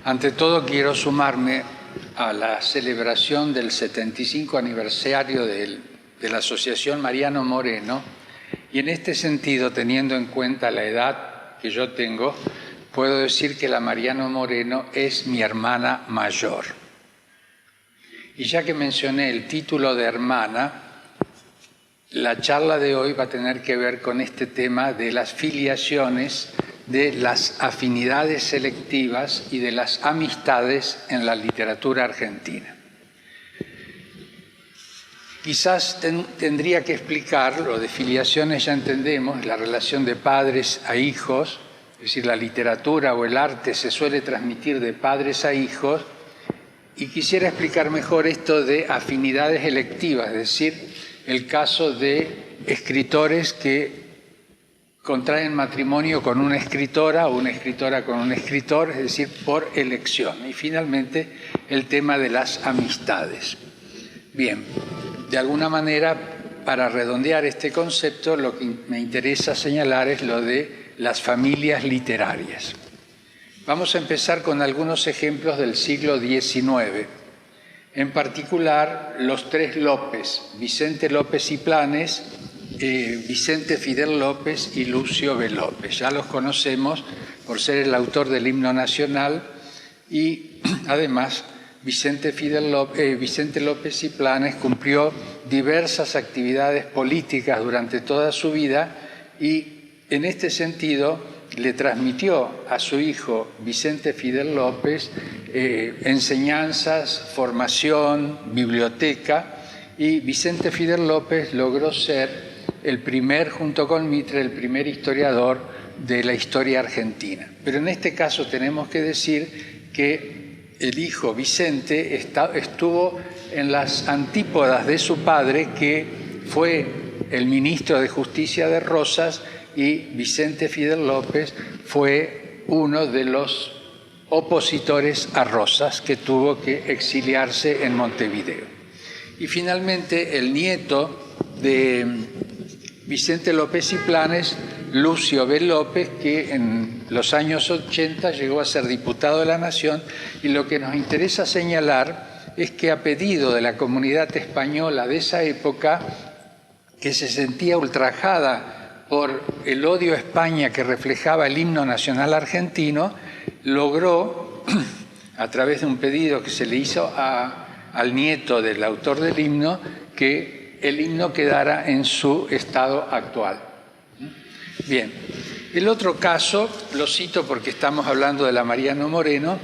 Ante todo, quiero sumarme a la celebración del 75 aniversario de la Asociación Mariano Moreno, y en este sentido, teniendo en cuenta la edad que yo tengo, puedo decir que la Mariano Moreno es mi hermana mayor. Y ya que mencioné el título de hermana, la charla de hoy va a tener que ver con este tema de las filiaciones, de las afinidades selectivas y de las amistades en la literatura argentina. Quizás tendría que explicar, lo de filiaciones ya entendemos, la relación de padres a hijos, es decir, la literatura o el arte se suele transmitir de padres a hijos, y quisiera explicar mejor esto de afinidades electivas, es decir, el caso de escritores que contraen matrimonio con una escritora o una escritora con un escritor, es decir, por elección. Y finalmente, el tema de las amistades. Bien, de alguna manera, para redondear este concepto, lo que me interesa señalar es lo de las familias literarias. Vamos a empezar con algunos ejemplos del siglo XIX. En particular, los tres López, Vicente López y Planes, Vicente Fidel López y Lucio B. López. Ya los conocemos por ser el autor del himno nacional y además Vicente López y Planes cumplió diversas actividades políticas durante toda su vida y en este sentido le transmitió a su hijo Vicente Fidel López enseñanzas, formación, biblioteca, y Vicente Fidel López logró ser junto con Mitre, el primer historiador de la historia argentina. Pero en este caso tenemos que decir que el hijo Vicente estuvo en las antípodas de su padre, que fue el ministro de Justicia de Rosas, y Vicente Fidel López fue uno de los opositores a Rosas, que tuvo que exiliarse en Montevideo. Y finalmente el nieto de Vicente López y Planes, Lucio B. López, que en los años 80 llegó a ser diputado de la Nación, y lo que nos interesa señalar es que a pedido de la comunidad española de esa época, que se sentía ultrajada por el odio a España que reflejaba el himno nacional argentino, logró, a través de un pedido que se le hizo al nieto del autor del himno, que el himno quedara en su estado actual. Bien, el otro caso, lo cito porque estamos hablando de la Mariano Moreno.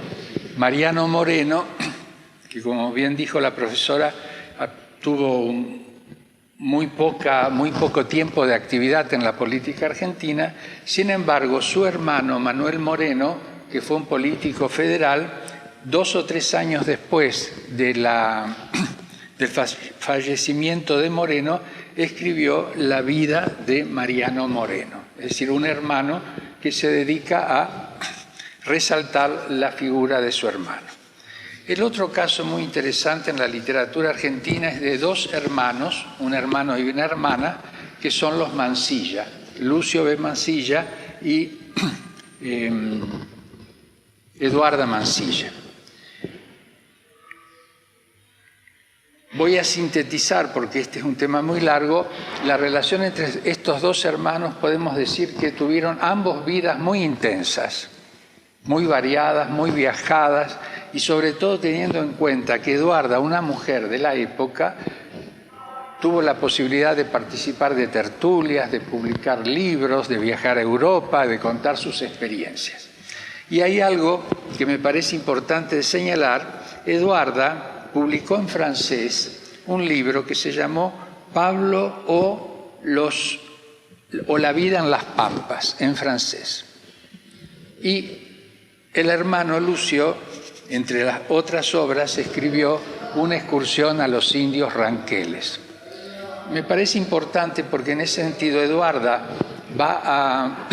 Mariano Moreno, que como bien dijo la profesora, tuvo muy poco tiempo de actividad en la política argentina. Sin embargo, su hermano Manuel Moreno, que fue un político federal, 2 o 3 años después del fallecimiento de Moreno, escribió La vida de Mariano Moreno, es decir, un hermano que se dedica a resaltar la figura de su hermano. El otro caso muy interesante en la literatura argentina es de 2 hermanos, un hermano y una hermana, que son los Mansilla, Lucio B. Mansilla y Eduarda Mansilla. Voy a sintetizar, porque este es un tema muy largo, la relación entre estos 2 hermanos. Podemos decir que tuvieron ambos vidas muy intensas, muy variadas, muy viajadas, y sobre todo teniendo en cuenta que Eduarda, una mujer de la época, tuvo la posibilidad de participar de tertulias, de publicar libros, de viajar a Europa, de contar sus experiencias. Y hay algo que me parece importante señalar. Eduarda publicó en francés un libro que se llamó Pablo o la vida en las pampas, en francés. Y el hermano Lucio, entre las otras obras, escribió Una excursión a los indios ranqueles. Me parece importante porque en ese sentido Eduarda va a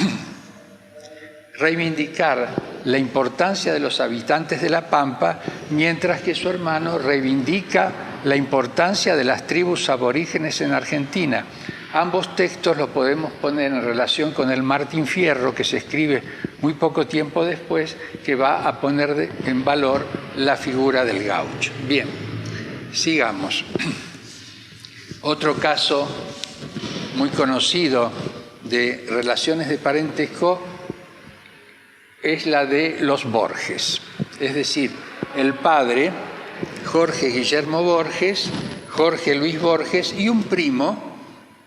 reivindicar la importancia de los habitantes de la Pampa, mientras que su hermano reivindica la importancia de las tribus aborígenes en Argentina. Ambos textos los podemos poner en relación con el Martín Fierro, que se escribe muy poco tiempo después, que va a poner en valor la figura del gaucho. Bien, sigamos. Otro caso muy conocido de relaciones de parentesco es la de los Borges, es decir, el padre, Jorge Guillermo Borges, Jorge Luis Borges y un primo,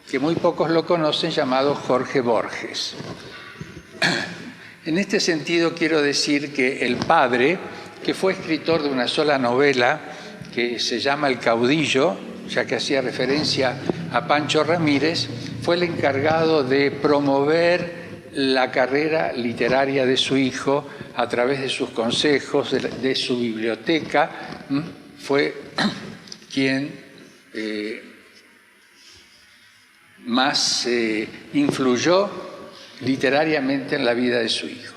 que muy pocos lo conocen, llamado Jorge Borges. En este sentido quiero decir que el padre, que fue escritor de una sola novela que se llama El caudillo, ya que hacía referencia a Pancho Ramírez, fue el encargado de promover la carrera literaria de su hijo a través de sus consejos, de su biblioteca. Fue quien más influyó literariamente en la vida de su hijo.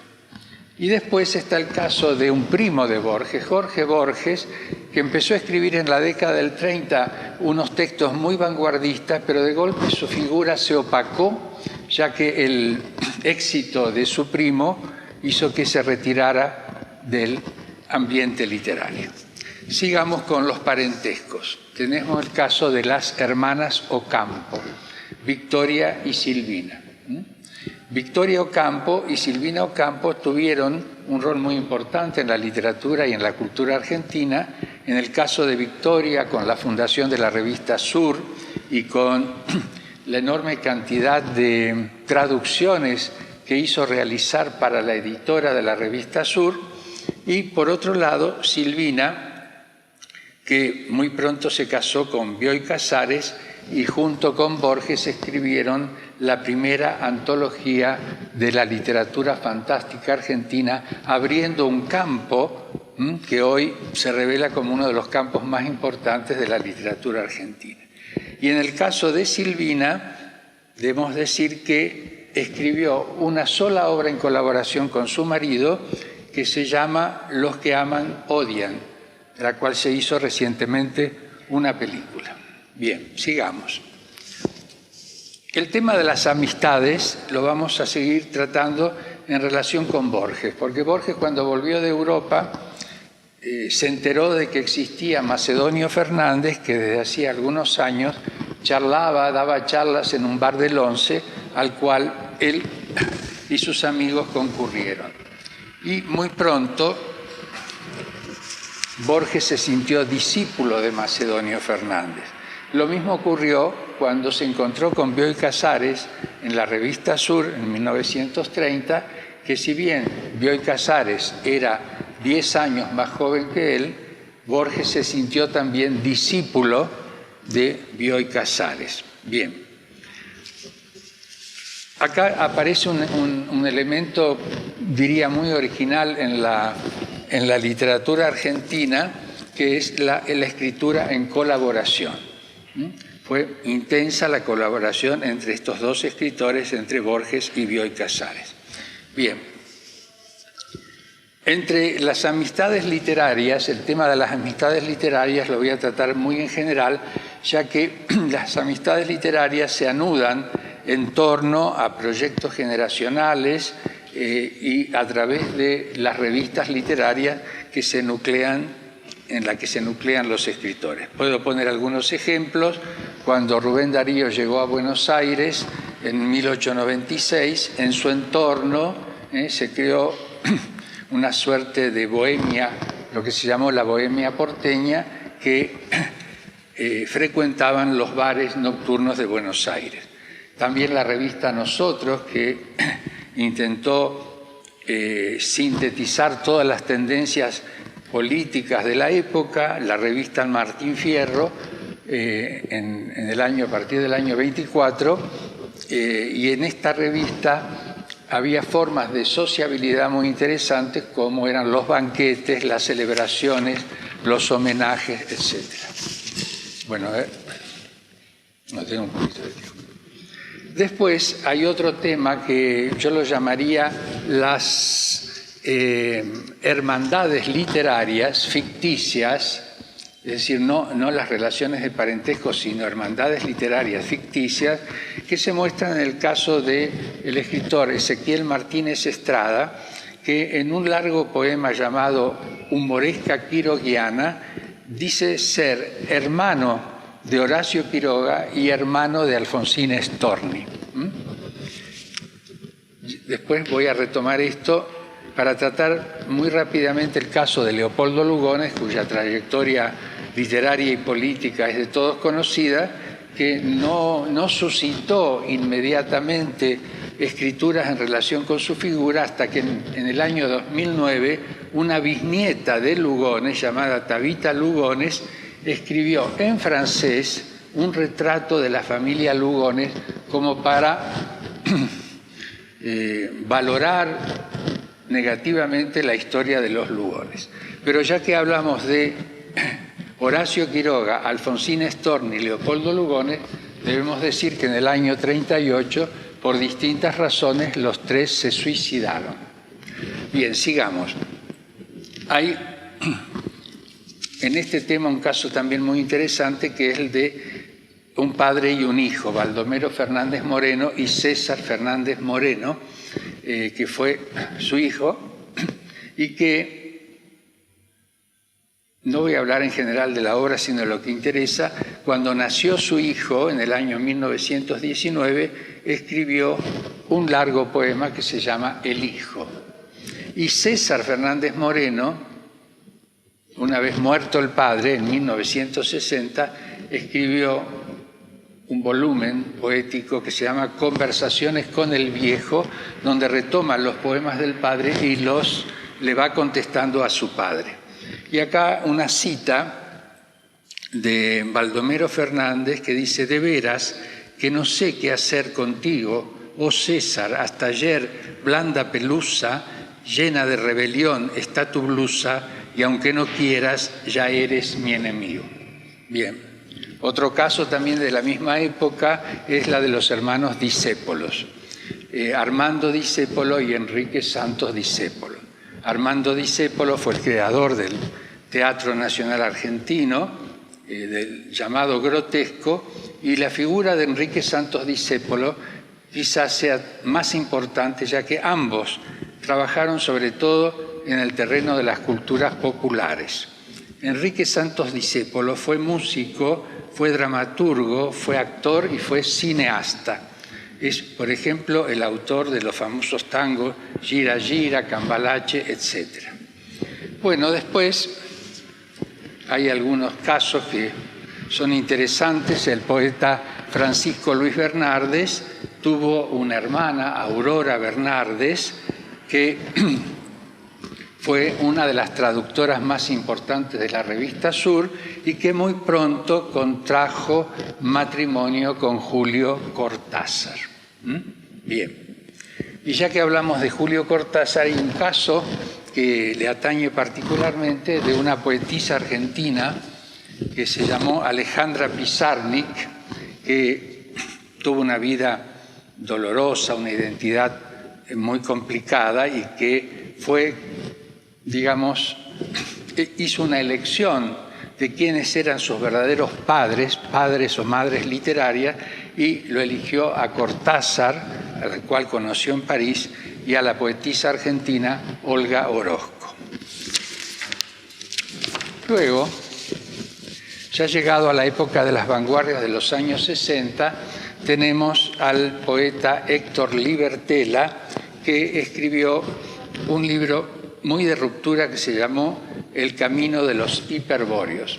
Y después está el caso de un primo de Borges, Jorge Borges, que empezó a escribir en la década del 30 unos textos muy vanguardistas, pero de golpe su figura se opacó, ya que el éxito de su primo hizo que se retirara del ambiente literario. Sigamos con los parentescos. Tenemos el caso de las hermanas Ocampo, Victoria y Silvina. Victoria Ocampo y Silvina Ocampo tuvieron un rol muy importante en la literatura y en la cultura argentina. En el caso de Victoria, con la fundación de la revista Sur y con la enorme cantidad de traducciones que hizo realizar para la editora de la revista Sur. Y por otro lado, Silvina, que muy pronto se casó con Bioy Casares y junto con Borges escribieron la primera antología de la literatura fantástica argentina, abriendo un campo que hoy se revela como uno de los campos más importantes de la literatura argentina. Y en el caso de Silvina, debemos decir que escribió una sola obra en colaboración con su marido, que se llama Los que aman odian, de la cual se hizo recientemente una película. Bien, sigamos. El tema de las amistades lo vamos a seguir tratando en relación con Borges, porque Borges, cuando volvió de Europa, se enteró de que existía Macedonio Fernández, que desde hacía algunos años daba charlas en un bar del Once, al cual él y sus amigos concurrieron. Y muy pronto Borges se sintió discípulo de Macedonio Fernández. Lo mismo ocurrió cuando se encontró con Bioy Casares en la revista Sur en 1930, que si bien Bioy Casares era 10 años más joven que él, Borges se sintió también discípulo de Bioy Casares. Bien. Acá aparece un elemento, diría, muy original en la literatura argentina, que es la escritura en colaboración. Fue intensa la colaboración entre estos dos escritores, entre Borges y Bioy Casares. Bien. Entre las amistades literarias, el tema de las amistades literarias lo voy a tratar muy en general, ya que las amistades literarias se anudan en torno a proyectos generacionales y a través de las revistas literarias que se nuclean, en la que se nuclean los escritores. Puedo poner algunos ejemplos. Cuando Rubén Darío llegó a Buenos Aires en 1896, en su entorno se creó una suerte de bohemia, lo que se llamó la bohemia porteña, que frecuentaban los bares nocturnos de Buenos Aires. También la revista Nosotros, que intentó sintetizar todas las tendencias políticas de la época, la revista Martín Fierro, a partir del año 24, y en esta revista había formas de sociabilidad muy interesantes, como eran los banquetes, las celebraciones, los homenajes, etc. Bueno, no tengo un poquito de tiempo. Después hay otro tema que yo lo llamaría las hermandades literarias ficticias es decir, no las relaciones de parentesco, sino hermandades literarias ficticias, que se muestran en el caso del escritor Ezequiel Martínez Estrada, que en un largo poema llamado Humoresca Quiroguiana dice ser hermano de Horacio Quiroga y hermano de Alfonsín Storni. Después voy a retomar esto para tratar muy rápidamente el caso de Leopoldo Lugones, cuya trayectoria literaria y política es de todos conocida, que no suscitó inmediatamente escrituras en relación con su figura hasta que en el año 2009 una bisnieta de Lugones, llamada Tabita Lugones, escribió en francés un retrato de la familia Lugones como para valorar negativamente la historia de los Lugones. Pero ya que hablamos de Horacio Quiroga, Alfonsín Storni y Leopoldo Lugones, debemos decir que en el año 38, por distintas razones, los tres se suicidaron. Bien, sigamos. Hay en este tema un caso también muy interesante, que es el de un padre y un hijo, Baldomero Fernández Moreno y César Fernández Moreno, que fue su hijo, y que no voy a hablar en general de la obra, sino de lo que interesa. Cuando nació su hijo, en el año 1919, escribió un largo poema que se llama El Hijo. Y César Fernández Moreno, una vez muerto el padre, en 1960, escribió un volumen poético que se llama Conversaciones con el Viejo, donde retoma los poemas del padre y le va contestando a su padre. Y acá una cita de Baldomero Fernández que dice: de veras que no sé qué hacer contigo, oh César, hasta ayer blanda pelusa, llena de rebelión está tu blusa, y aunque no quieras, ya eres mi enemigo. Bien, otro caso también de la misma época es la de los hermanos Discépolos, Armando Discépolo y Enrique Santos Discépolo. Armando Discépolo fue el creador del Teatro Nacional Argentino, del llamado grotesco, y la figura de Enrique Santos Discépolo quizás sea más importante, ya que ambos trabajaron sobre todo en el terreno de las culturas populares. Enrique Santos Discépolo fue músico, fue dramaturgo, fue actor y fue cineasta. Es, por ejemplo, el autor de los famosos tangos Gira Gira, Cambalache, etc. Bueno, después hay algunos casos que son interesantes. El poeta Francisco Luis Bernardes tuvo una hermana, Aurora Bernardes, que fue una de las traductoras más importantes de la revista Sur y que muy pronto contrajo matrimonio con Julio Cortázar. Bien, y ya que hablamos de Julio Cortázar, hay un caso que le atañe particularmente de una poetisa argentina que se llamó Alejandra Pizarnik, que tuvo una vida dolorosa, una identidad muy complicada y que fue, digamos, hizo una elección de quiénes eran sus verdaderos padres o madres literarias, y lo eligió a Cortázar, al cual conoció en París, y a la poetisa argentina Olga Orozco. Luego, ya llegado a la época de las vanguardias de los años 60, tenemos al poeta Héctor Libertela, que escribió un libro muy de ruptura que se llamó El camino de los hiperbóreos.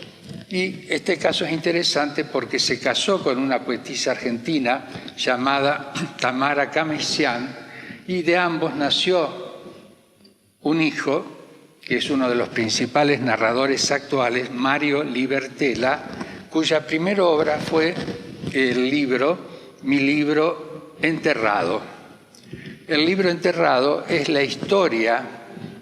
Y este caso es interesante porque se casó con una poetisa argentina llamada Tamara Camesián, y de ambos nació un hijo, que es uno de los principales narradores actuales, Mario Libertela, cuya primera obra fue el libro Mi libro enterrado. El libro enterrado es la historia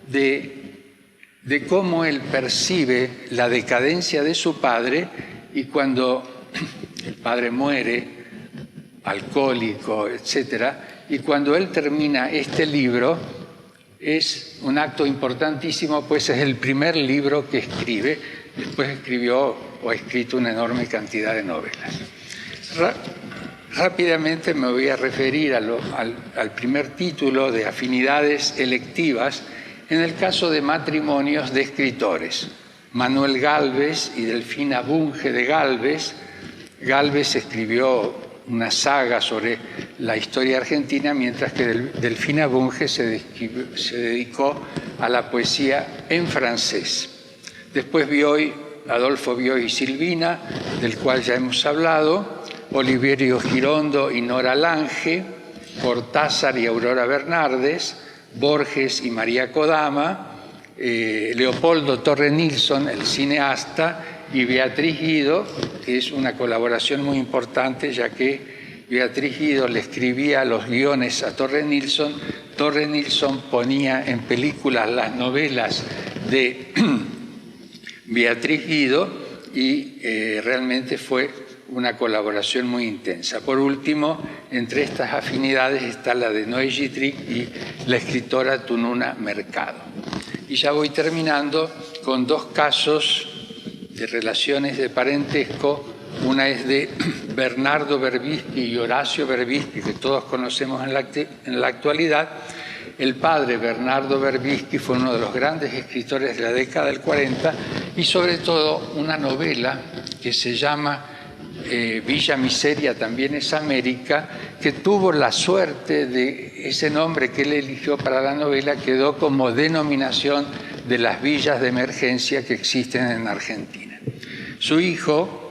de cómo él percibe la decadencia de su padre, y cuando el padre muere, alcohólico, etc., y cuando él termina este libro, es un acto importantísimo, pues es el primer libro que escribe. después escribió o ha escrito una enorme cantidad de novelas. Rápidamente me voy a referir al primer título de afinidades electivas en el caso de matrimonios de escritores. Manuel Gálvez y Delfina Bunge de Gálvez. Gálvez escribió una saga sobre la historia argentina, mientras que Delfina Bunge se dedicó a la poesía en francés. Después Adolfo Bioy y Silvina, del cual ya hemos hablado, Oliverio Girondo y Nora Lange, Cortázar y Aurora Bernardes, Borges y María Kodama, Leopoldo Torre Nilsson, el cineasta, y Beatriz Guido, que es una colaboración muy importante, ya que Beatriz Guido le escribía los guiones a Torre Nilsson ponía en películas las novelas de Beatriz Guido y realmente fue una colaboración muy intensa. Por último, entre estas afinidades está la de Noé Gittrick y la escritora Tununa Mercado. Y ya voy terminando con dos casos de relaciones de parentesco. Una es de Bernardo Berbisky y Horacio Berbisky, que todos conocemos en la actualidad. El padre, Bernardo Berbisky, fue uno de los grandes escritores de la década del 40 y sobre todo una novela que se llama Villa Miseria también es América, que tuvo la suerte de ese nombre que él eligió para la novela, quedó como denominación de las villas de emergencia que existen en Argentina. Su hijo,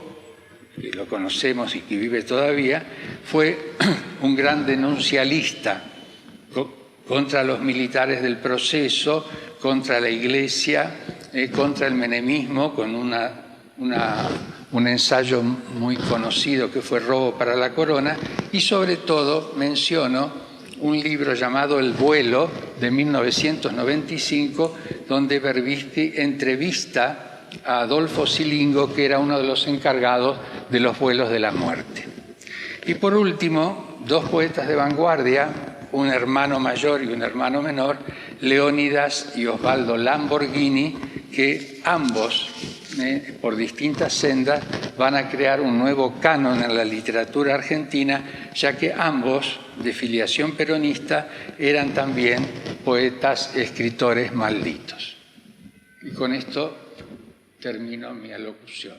que lo conocemos y que vive todavía, fue un gran denuncialista contra los militares del proceso, contra la Iglesia, contra el menemismo, con un ensayo muy conocido que fue Robo para la Corona, y sobre todo menciono un libro llamado El vuelo, de 1995, donde Berbisky entrevista a Adolfo Silingo, que era uno de los encargados de los vuelos de la muerte. Y por último, dos poetas de vanguardia, un hermano mayor y un hermano menor, Leónidas y Osvaldo Lamborghini, que ambos, por distintas sendas, van a crear un nuevo canon en la literatura argentina, ya que ambos, de filiación peronista, eran también poetas, escritores malditos. Y con esto termino mi alocución.